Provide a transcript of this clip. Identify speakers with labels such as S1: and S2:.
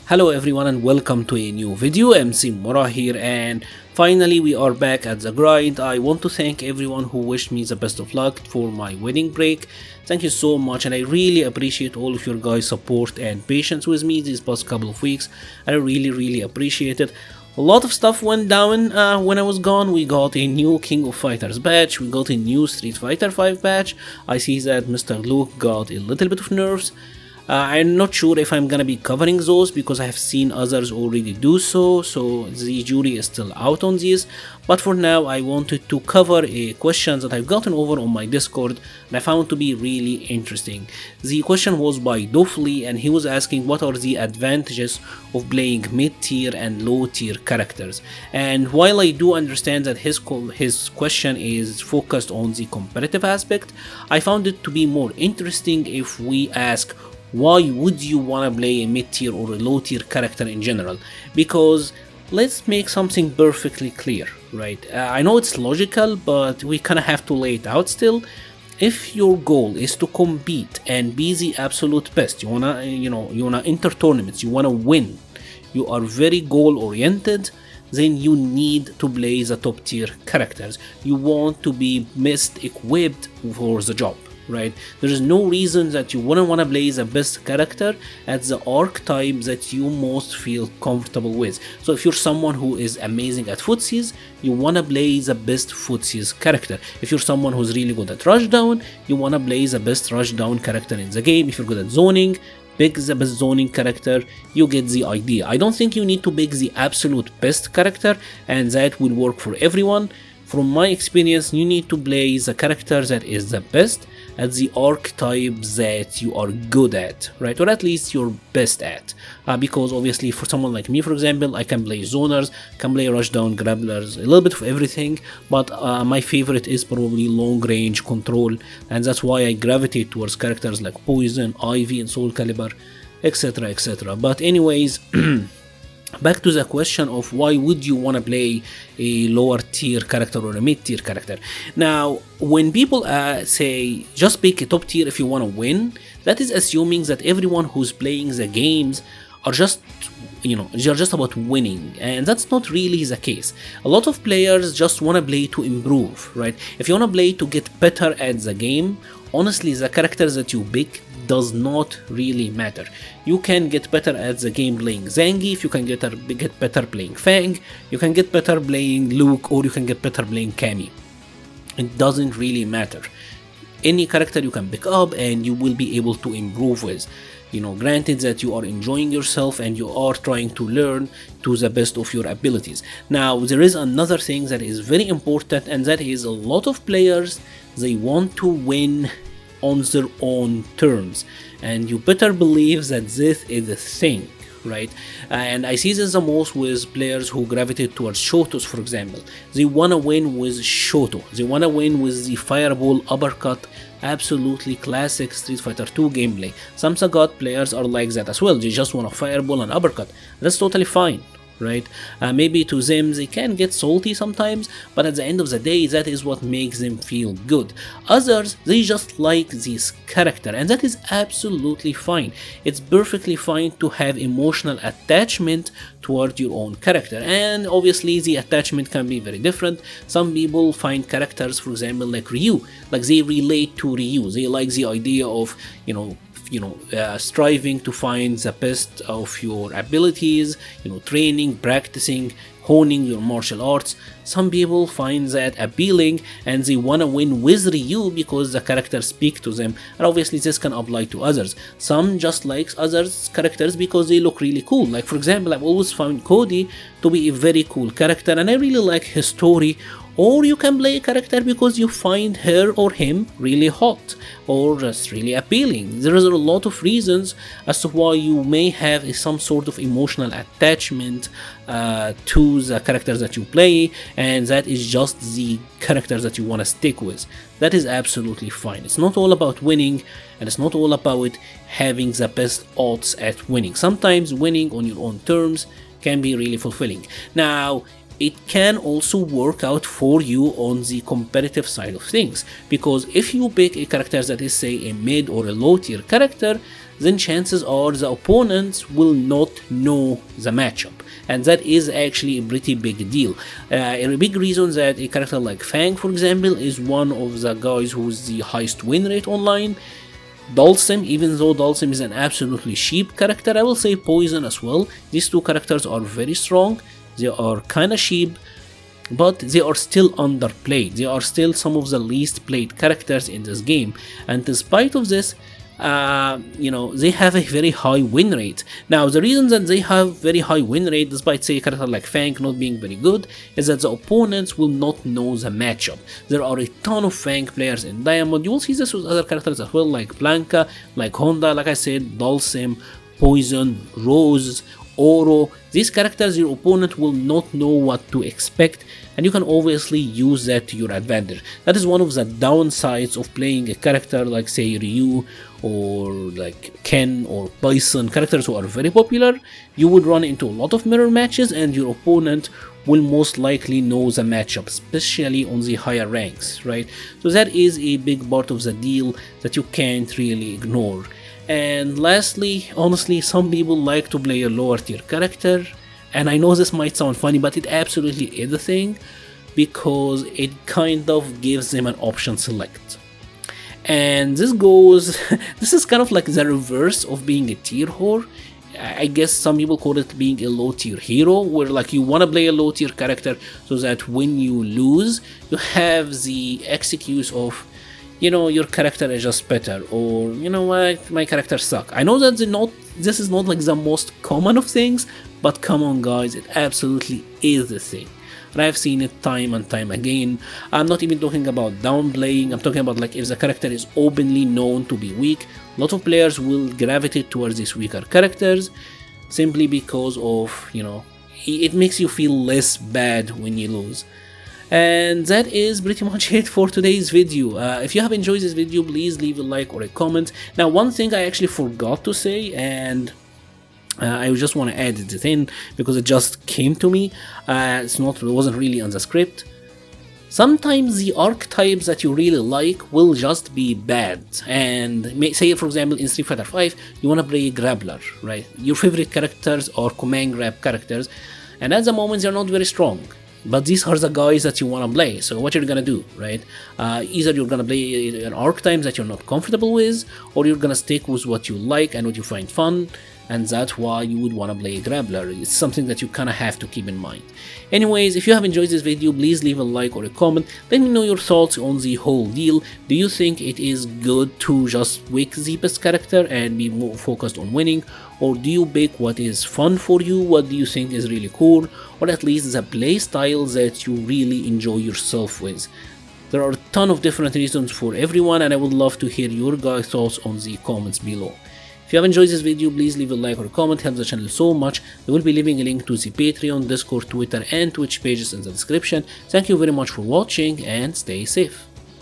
S1: Hello everyone and welcome to a new video. MC Mura here, and finally we are back at the grind. I want to thank everyone who wished me the best of luck for my wedding break. Thank you so much, and I really appreciate all of your guys' support and patience with me these past couple of weeks. I really appreciate it. A lot of stuff went down when I was gone. We got a new King of Fighters patch, we got a new Street Fighter 5 patch. I see that Mr. Luke got a little bit of nerfs. I'm not sure if I'm gonna be covering those because I have seen others already do so, so the jury is still out on these. But for now, I wanted to cover a question that I've gotten over on my Discord and I found to be really interesting. The question was by Dofli, and he was asking what are the advantages of playing mid-tier and low-tier characters. And while I do understand that his question is focused on the competitive aspect, I found it to be more interesting if we ask why would you want to play a mid-tier or a low-tier character in general. Because let's make something perfectly clear, right? I know it's logical, but we kind of have to lay it out still. If your goal is to compete and be the absolute best, you wanna enter tournaments, you wanna win, you are very goal oriented, then you need to play the top tier characters. You want to be best equipped for the job, right? There is no reason that you wouldn't want to play the best character at the archetype that you most feel comfortable with. So if you're someone who is amazing at footsies, you want to play the best footsies character. If you're someone who's really good at rushdown, you want to play the best rushdown character in the game. If you're good at zoning, pick the best zoning character. You get the idea. I don't think you need to pick the absolute best character and that will work for everyone. From my experience, you need to play the character that is the best at the archetype that you are good at, right? Or at least you're best at. Because obviously for someone like me, for example, I can play zoners, can play rushdown, grapplers, a little bit of everything, but my favorite is probably long range control, and that's why I gravitate towards characters like Poison, Ivy, and Soul Calibur, etc. But anyways, back to the question of why would you want to play a lower tier character or a mid tier character. Now, when people say just pick a top tier if you want to win, that is assuming that everyone who's playing the games are just about winning, and that's not really the case. A lot of players just want to play to improve, right? If you want to play to get better at the game, honestly, the characters that you pick does not really matter. You can get better at the game playing Zangief, you can get better playing Fang, you can get better playing Luke, or you can get better playing Cammy. It doesn't really matter. Any character you can pick up and you will be able to improve with. Granted that you are enjoying yourself and you are trying to learn to the best of your abilities. Now, there is another thing that is very important, and that is a lot of players, they want to win on their own terms, and you better believe that this is a thing, right? And I see this the most with players who gravitate towards Shotos, for example. They wanna win with Shoto, they wanna win with the fireball uppercut, absolutely classic Street Fighter 2 gameplay. Some Sagat players are like that as well, they just wanna fireball and uppercut. That's totally fine, right? Maybe to them they can get salty sometimes, but at the end of the day, that is what makes them feel good. Others, they just like this character, and that is absolutely fine. It's perfectly fine to have emotional attachment toward your own character, and obviously the attachment can be very different. Some people find characters, for example, like Ryu, like they relate to Ryu. They like the idea of striving to find the best of your abilities, training, practicing, honing your martial arts. Some people find that appealing and they want to win with Ryu because the characters speak to them, and obviously this can apply to others. Some just like others characters because they look really cool. Like for example, I've always found Cody to be a very cool character and I really like his story. Or you can play a character because you find her or him really hot or just really appealing. There is a lot of reasons as to why you may have some sort of emotional attachment to the characters that you play, and that is just the characters that you want to stick with. That is absolutely fine. It's not all about winning, and it's not all about having the best odds at winning. Sometimes winning on your own terms can be really fulfilling. Now, it can also work out for you on the competitive side of things, because if you pick a character that is, say, a mid or a low tier character, then chances are the opponents will not know the matchup, and that is actually a pretty big deal. A big reason that a character like Fang, for example, is one of the guys who's the highest win rate online. Dulcim, even though Dulcim is an absolutely cheap character, I will say Poison as well. These two characters are very strong. They are kinda cheap, but they are still underplayed. They are still some of the least played characters in this game, and despite of this, they have a very high win rate. Now, the reason that they have very high win rate, despite, say, a character like Fang not being very good, is that the opponents will not know the matchup. There are a ton of Fang players in Diamond. You will see this with other characters as well, like Blanca, like Honda, like I said, Dulcim, Poison, Rose, Oro. These characters, your opponent will not know what to expect, and you can obviously use that to your advantage. That is one of the downsides of playing a character like, say, Ryu or like Ken or Bison, characters who are very popular. You would run into a lot of mirror matches, and your opponent will most likely know the matchup, especially on the higher ranks, right? So that is a big part of the deal that you can't really ignore. And lastly, honestly, some people like to play a lower tier character, and I know this might sound funny, but it absolutely is a thing, because it kind of gives them an option select. And this this is kind of like the reverse of being a tier whore. I guess some people call it being a low tier hero, where like you want to play a low tier character so that when you lose, you have the excuse of, your character is just better, or what, my character suck. I know that this is not like the most common of things, but come on guys, it absolutely is a thing. And I've seen it time and time again. I'm not even talking about downplaying, I'm talking about like if the character is openly known to be weak, a lot of players will gravitate towards these weaker characters simply because of, it makes you feel less bad when you lose. And that is pretty much it for today's video. If you have enjoyed this video, please leave a like or a comment. Now, one thing I actually forgot to say, and I just want to add it in because it just came to me. It wasn't really on the script. Sometimes the archetypes that you really like will just be bad. And say, for example, in Street Fighter V, you want to play Grappler, right? Your favorite characters are command grab characters, and at the moment they're not very strong. But these are the guys that you want to play, so what you're gonna do, right? Either you're gonna play an archetype that you're not comfortable with, or you're gonna stick with what you like and what you find fun, and that's why you would want to play a Grappler. It's something that you kind of have to keep in mind. Anyways, if you have enjoyed this video, please leave a like or a comment. Let me know your thoughts on the whole deal. Do you think it is good to just pick the best character and be more focused on winning, or do you pick what is fun for you? What do you think is really cool, or at least the play style that you really enjoy yourself with? There are a ton of different reasons for everyone, and I would love to hear your guys' thoughts on the comments below. If you have enjoyed this video, please leave a like or a comment, helps the channel so much. I will be leaving a link to the Patreon, Discord, Twitter and Twitch pages in the description. Thank you very much for watching, and stay safe.